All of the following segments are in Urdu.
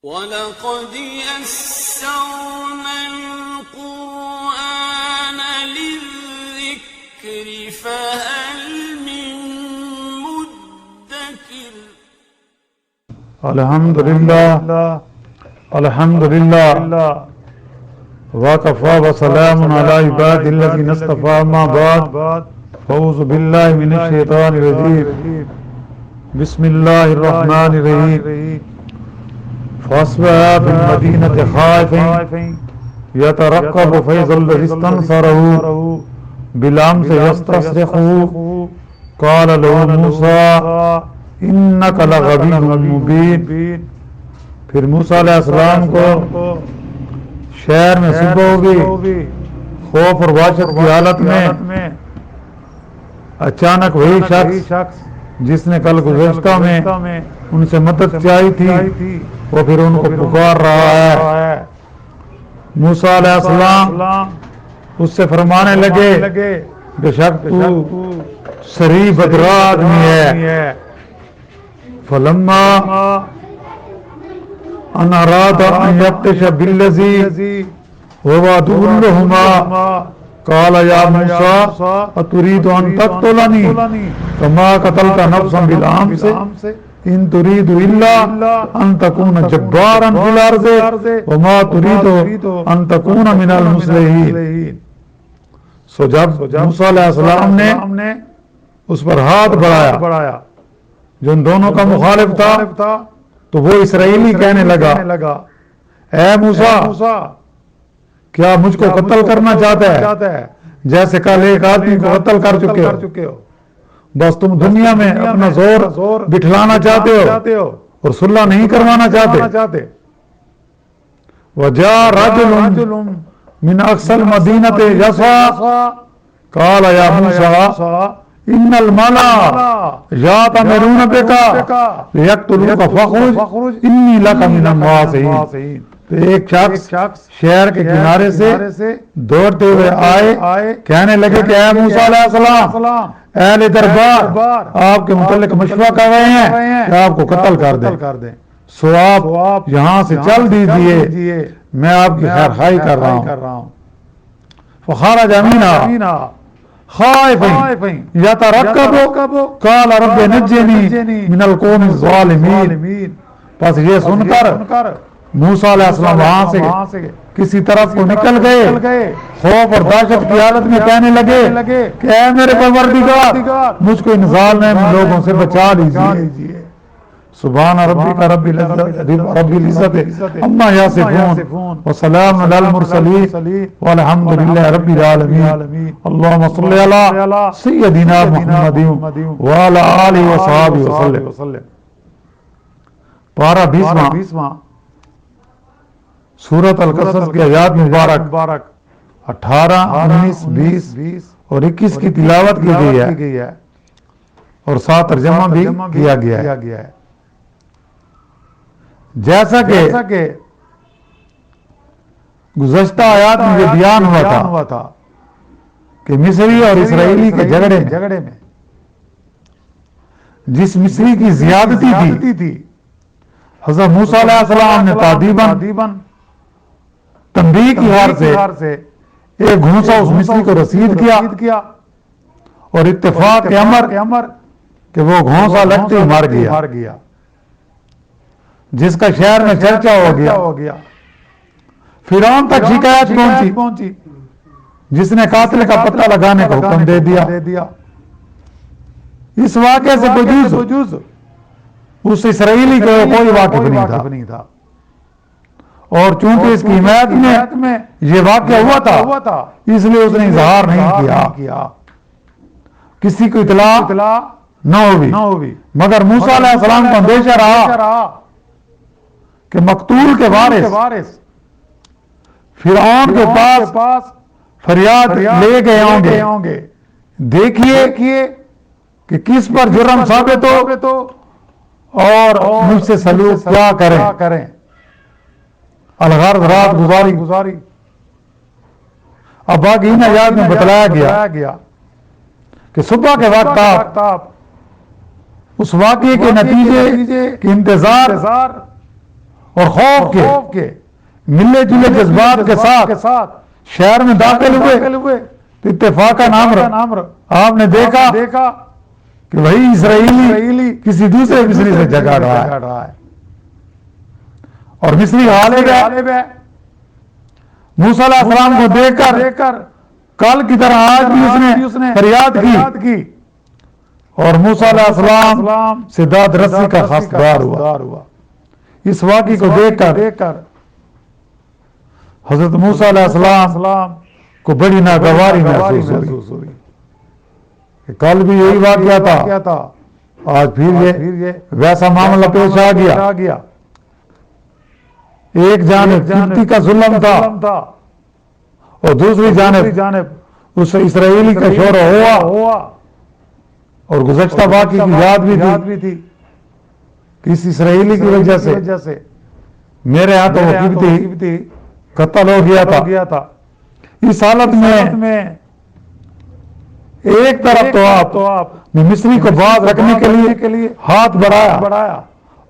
وَلَقَدْ يَسَّرْنَا الْقُرْآنَ لِلذِّكْرِ فَهَلْ مِن مُّدَّكِرٍ الحمد لله وكفى وسلام على عباد الذين اصطفى ما بعد فأعوذ بالله من الشيطان الرجيم بسم الله الرحمن الرحيم فأصبح بالمدينة خائفا يترقب فإذا الذي استنصره بالأمس يستصرخه قال له موسى إنك لغوي مبين. پھر موسیٰ علیہ السلام کو شہر میں صبح ہوگی، خوف اور وحشت کی حالت میں اچانک وہی شخص جس نے کل گزشتہ میں ان سے مدد چاہی تھی وہ پھر ان کو پکار رہا ہے. موسیٰ علیہ السلام اس سے فرمانے لگے بے شک تو سری بدرا آدمی ہے. فلما ان اراد ان یبطش بالذی هو عدو لهما قال یا موسیٰ اتريد ان تقتلنی كما قتلت نفسا بالامس ان تريد الا ان تكون جبارا في الارض وما تريد ان تكون من المصلحین. سو جب موسیٰ علیہ السلام نے اس پر ہاتھ بڑھایا جو ان دونوں کا مخالف تھا تو وہ اسرائیلی کہنے لگا اے موسیٰ کیا مجھ کو قتل کرنا چاہتا ہے جیسے کل ایک آدمی کو قتل کر چکے ہو؟ بس تم دنیا میں اپنا زور بٹھلانا چاہتے ہو اور صلح نہیں کروانا چاہتے. وَجَاءَ رَجُلٌ مِّنْ أَقْصَى الْمَدِينَةِ يَسْعَىٰ قَالَ يَا مُوسَىٰ إِنَّ الْمَلَأَ يَأْتَمِرُونَ بِكَ لِيَقْتُلُوكَ فَاخْرُجْ إِنِّي لَكَ مِنَ النَّاصِحِينَ. تو ایک شخص شہر کے کنارے سے دوڑتے ہوئے آئے کہنے لگے کہ اے موسیٰ علیہ السلام اہل دربار آپ کے متعلق مشورہ کر رہے ہیں کہ آپ کو قتل کر دیں، سو آپ یہاں سے چل دیجئے، میں آپ کی خیر خواہی کر رہا ہوں. فخرج منها خائفا يترقب قال رب نجني من القوم الظالمين. پس یہ سن کر موسیٰ علیہ السلام وہاں سے کسی طرف کو نکل گئے، خوف اور دہشت کی حالت میں کہنے لگے کہ اے میرے پروردگار مجھ کو ان ظالم لوگوں سے بچا لیجیے. سبحان ربک رب العزت عما یصفون وسلام علی المرسلین والحمد للہ رب العالمین. اللہم صل علی سیدنا محمد وعلی آلہ وصحبہ وسلم. پارہ 20واں سورۃ القصص کی آیات مبارک 18، 19، 20 اور 21 کی تلاوت کی گئی ہے اور ساتھ ترجمہ بھی کیا گیا ہے. جیسا کہ گزشتہ آیات میں یہ بیان ہوا تھا کہ مصری اور اسرائیلی کے جھگڑے میں جس مصری کی زیادتی تھی حضرت موسیٰ علیہ السلام نے تادیباً تنبیہ کی غرض سے ایک گھونسا اس مصری کو رسید کیا اور اتفاق کے امر کہ وہ گھونسا لگتے ہی مر گیا، جس کا شہر میں چرچا ہو گیا. فرعون تک شکایت پہنچی جس نے قاتل کا پتہ لگانے کا حکم دے دیا. اس واقعے سے بجوز اس اسرائیلی کو کوئی واقف نہیں تھا اور چونکہ اس کی حمایت میں یہ واقعہ ہوا تھا اس لیے اس نے اظہار نہیں کیا، کسی کو اطلاع نہ ہوئی. مگر موسیٰ علیہ السلام کو اندیشہ رہا کہ مقتول کے وارث فرعون کے پاس فریاد لے گئے ہوں گے، دیکھیے کہ کس پر جرم ثابت ہو اور مجھ سے سلوک کیا کریں. الغرض رات گزاری. اب باقی ان آیات میں بتلایا گیا کہ صبح کے وقت آپ اس واقعے کے نتیجے کی انتظار اور خوف کے ملے جلے جذبات کے ساتھ شہر میں داخل ہوئے تو اتفاقاً امر آپ نے دیکھا کہ وہی اسرائیلی کسی دوسرے مصری سے جھگڑ رہا ہے اور مصری غالب ہے۔ موسیٰ علیہ السلام کو دیکھ کر کل کی طرح آج بھی اس نے فریاد کی اور موسیٰ علیہ السلام سے داد رسی کا خاصدار ہوا۔ اس واقعے کو دیکھ کر حضرت موسیٰ علیہ السلام کو بڑی ناگواری محسوس ہوئی کہ کل بھی یہی واقعہ تھا، آج پھر یہ ویسا معاملہ پیش آ گیا۔ ایک جانب قبطی کا ظلم تھا اور دوسری جانب اس اسرائیلی کا شور ہوا اور گزشتہ واقعے کی یاد بھی تھی کہ اس اسرائیلی کی وجہ سے میرے ہاتھوں قبطی قتل ہو گیا تھا۔ اس حالت میں ایک طرف تو آپ نے مصری کو باز رکھنے کے لیے ہاتھ بڑھایا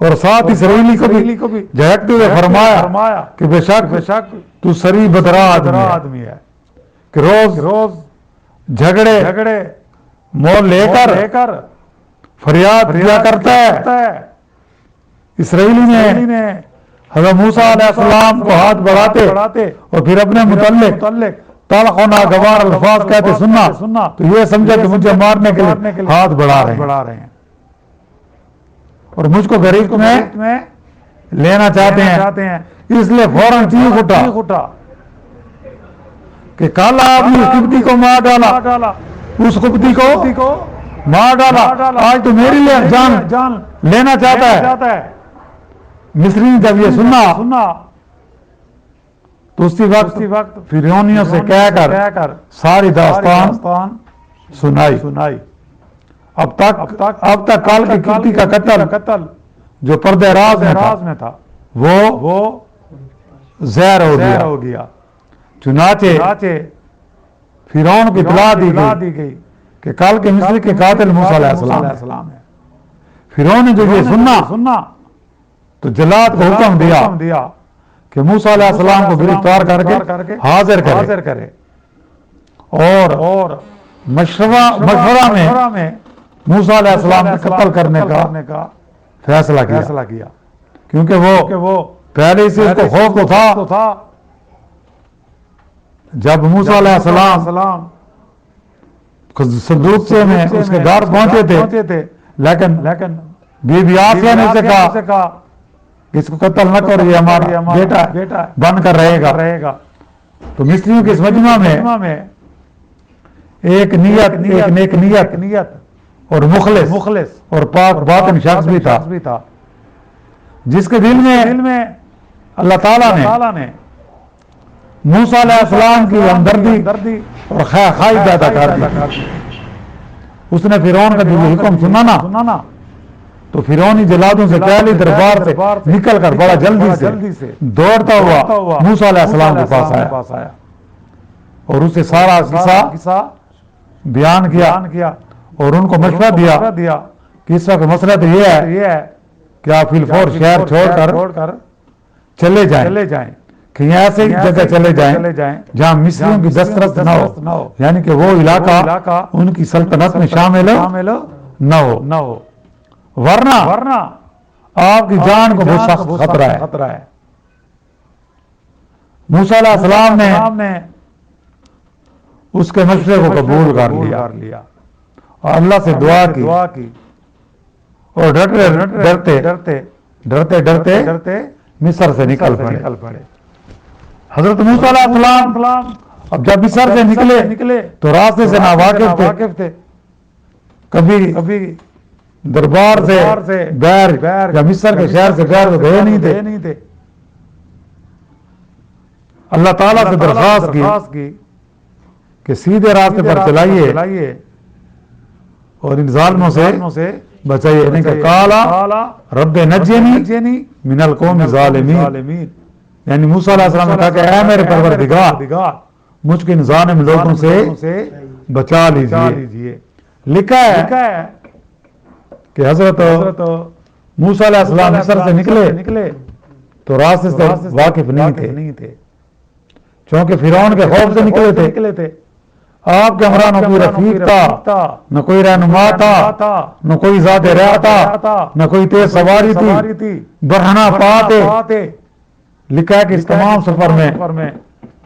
اور ساتھ اسرائیلی کو بھی جھڑکتے ہوئے فرمایا کہ بے شک تو سری بدرا آدمی ہے کہ روز جھگڑے مول لے کر فریاد کیا کرتا ہے۔ اسرائیلی نے حضرت موسیٰ علیہ السلام کو ہاتھ بڑھاتے اور پھر اپنے متعلق تلخ و ناگوار الفاظ کہتے سننا تو یہ سمجھا کہ مجھے مارنے کے لیے ہاتھ بڑھا رہے ہیں اور مجھ کو غریب میں لینا چاہتے ہیں۔ اس لیے فوراً چیخ اٹھا کہ کل آپ نے اس قبطی کو مار ڈالا، اس قبطی کو مار ڈالا، آج تو میری جان لینا چاہتا ہے۔ مصری نے جب یہ سنا تو اسی وقت فرعونیوں سے کہہ کر ساری داستان سنائی۔ اب تک کال کی قبطی کا قتل جو پردے راز میں تھا وہ زہر ہو گیا۔ چنانچہ فرعون کو اطلاع دی گئی کہ کل کے مصری کے قاتل موسیٰ علیہ السلام ہے۔ فرعون نے جو یہ سننا تو جلاد کو حکم دیا کہ موسیٰ علیہ السلام کو گرفتار کر کے حاضر کرے اور مشورہ میں موسیٰ علیہ السلام کو قتل کرنے کا فیصلہ کیا، کیونکہ وہ پہلے سے اس کو خوف تو تھا۔ جب موسیٰ علیہ السلام صندوق سے میں اس کے گھر پہنچے تھے لیکن بی بی آسیہ نے اسے کہا اس کو قتل نہ کرو، یہ ہمارا بیٹا بن کر رہے گا۔ تو مصریوں کے اس مجمع میں ایک نیک نیت اور مخلص اور پاک باطن شخص بھی تھا جس کے دل میں اللہ تعالیٰ نے موسیٰ علیہ السلام کی ہمدردی اور خواہی پیدا کر دی۔ اس نے فرعون کا جو حکم سنانا تو فرعونی جلادوں سے پہلے دربار سے نکل کر بڑا جلدی سے دوڑتا ہوا موسیٰ علیہ السلام کے پاس آیا اور اسے سارا قصہ بیان کیا اور ان کو مشورہ دیا کہ اس وقت مسئلہ تو یہ ہے کہ آپ فی الفور شہر چھوڑ کر چلے جائیں، کہیں ایسے ہی جگہ چلے جائیں جہاں مصریوں کی دسترس نہ ہو، یعنی کہ وہ علاقہ ان کی سلطنت میں شامل نہ ہو، ورنہ آپ کی جان کو بہت سخت خطرہ ہے۔ موسیٰ علیہ السلام نے اس کے مشورے کو قبول کر لیا اور اللہ سے دعا کی اور ڈرتے مصر سے نکل پڑے۔ حضرت موسیٰ علیہ السلام اب جب مصر سے نکلے تو راستے سے ناواقف تھے، کبھی دربار سے بیر یا مصر کے شہر سے بیر تو گئے نہیں تھے۔ اللہ تعالیٰ سے درخواست کی کہ سیدھے راستے پر چلائیے اور ان ظالموں سے بچائیے، یعنی کہ قالا رب نجنی من القوم الظالمین، یعنی موسیٰ علیہ السلام نے کہا کہ اے میرے پروردگار مجھ کو ان ظالم لوگوں سے بچا لیجئے۔ لکھا ہے کہ حضرت موسیٰ علیہ السلام مصر سے نکلے تو راستے سے واقف نہیں تھے، چونکہ فرعون کے خوف سے نکلے تھے۔ آپ کے ہمراہ نہ کوئی رفیق تھا، نہ کوئی رہنما تھا، نہ کوئی ذات راہ تھا، نہ کوئی تیز سواری تھی، برہنہ پاتے۔ لکھا ہے کہ اس تمام سفر میں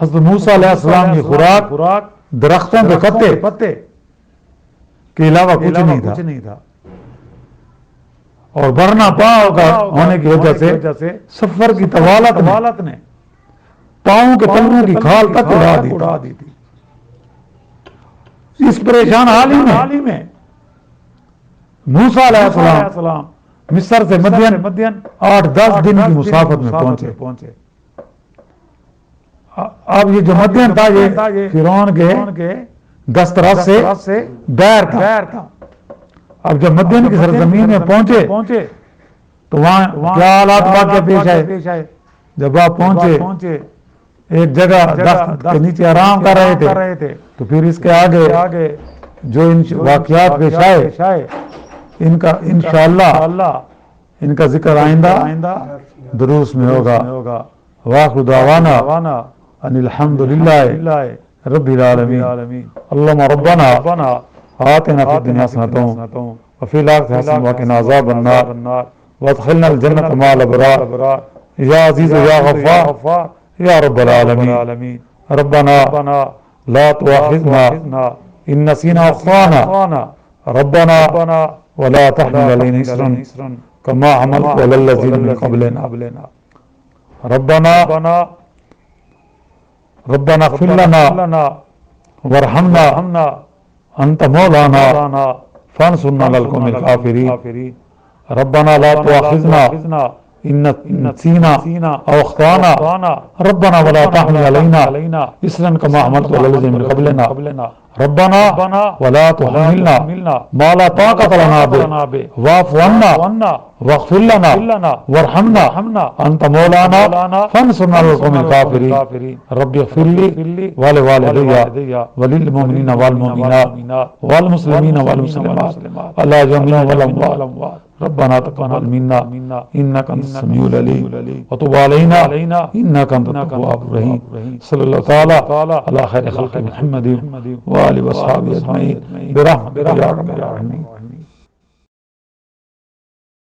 حضرت موسیٰ علیہ السلام کی خوراک درختوں کے پتے کے علاوہ کچھ نہیں تھا، اور برہنہ پاؤں کا ہونے کی وجہ سے سفر کی طوالت نے پاؤں کے تلووں کی کھال تک اڑا دی تھی۔ اس پریشان حالی میں موسیٰ علیہ السلام مصر سے مدین 8-10 دن کی مسافت میں پہنچے۔ اب یہ جو مدین تھا یہ فرعون کے دسترس سے دیر تھا۔ اب جب مدین کی سرزمین میں پہنچے تو وہاں کیا حالات واقع پیش آئے؟ جب آپ پہنچے ایک جگہ درخت کے نیچے آرام کر رہے تھے، تو پھر اس کے آگے جو ان واقعات پیش آئے ان کا انشاءاللہ ان کا ذکر آئندہ دروس میں ہوگا۔ وآخر دعوانا ان الحمدللہ رب العالمین۔ اللہم ربنا آتنا فی الدنیا حسنۃ وفی الآخرۃ حسنۃ وقنا عذاب النار وادخلنا الجنۃ مع الابرار یا عزیز یا غفار یا رب العالمین۔ ربنا لا تؤاخذنا ان نسینا واخطأنا ربنا ولا تحمل علينا إصرا كما حملته على الذين من قبلنا ربنا اغفر لنا وارحمنا أنت مولانا فانصرنا على القوم الكافرين ربنا لا تؤاخذنا إن نسينا أو أخطأنا ربنا ولا تحمل علينا إصرا كما حملته على الذين من قبلنا ربنا ولا تحملنا ما لا طاقة لنا به واعف عنا واغفر لنا وارحمنا أنت مولانا فانصرنا على القوم الكافرين رب اغفر لي ولوالدي وللمؤمنين والمؤمنات والمسلمين والمسلمات الأحياء والأموات ربنا تقبل منا إنك أنت السميع العليم وتب علينا إنك أنت التواب الرحيم صلى الله تعالى على خير خلق محمد وآله وصحبه أجمعين برحمتك يا رب العالمين۔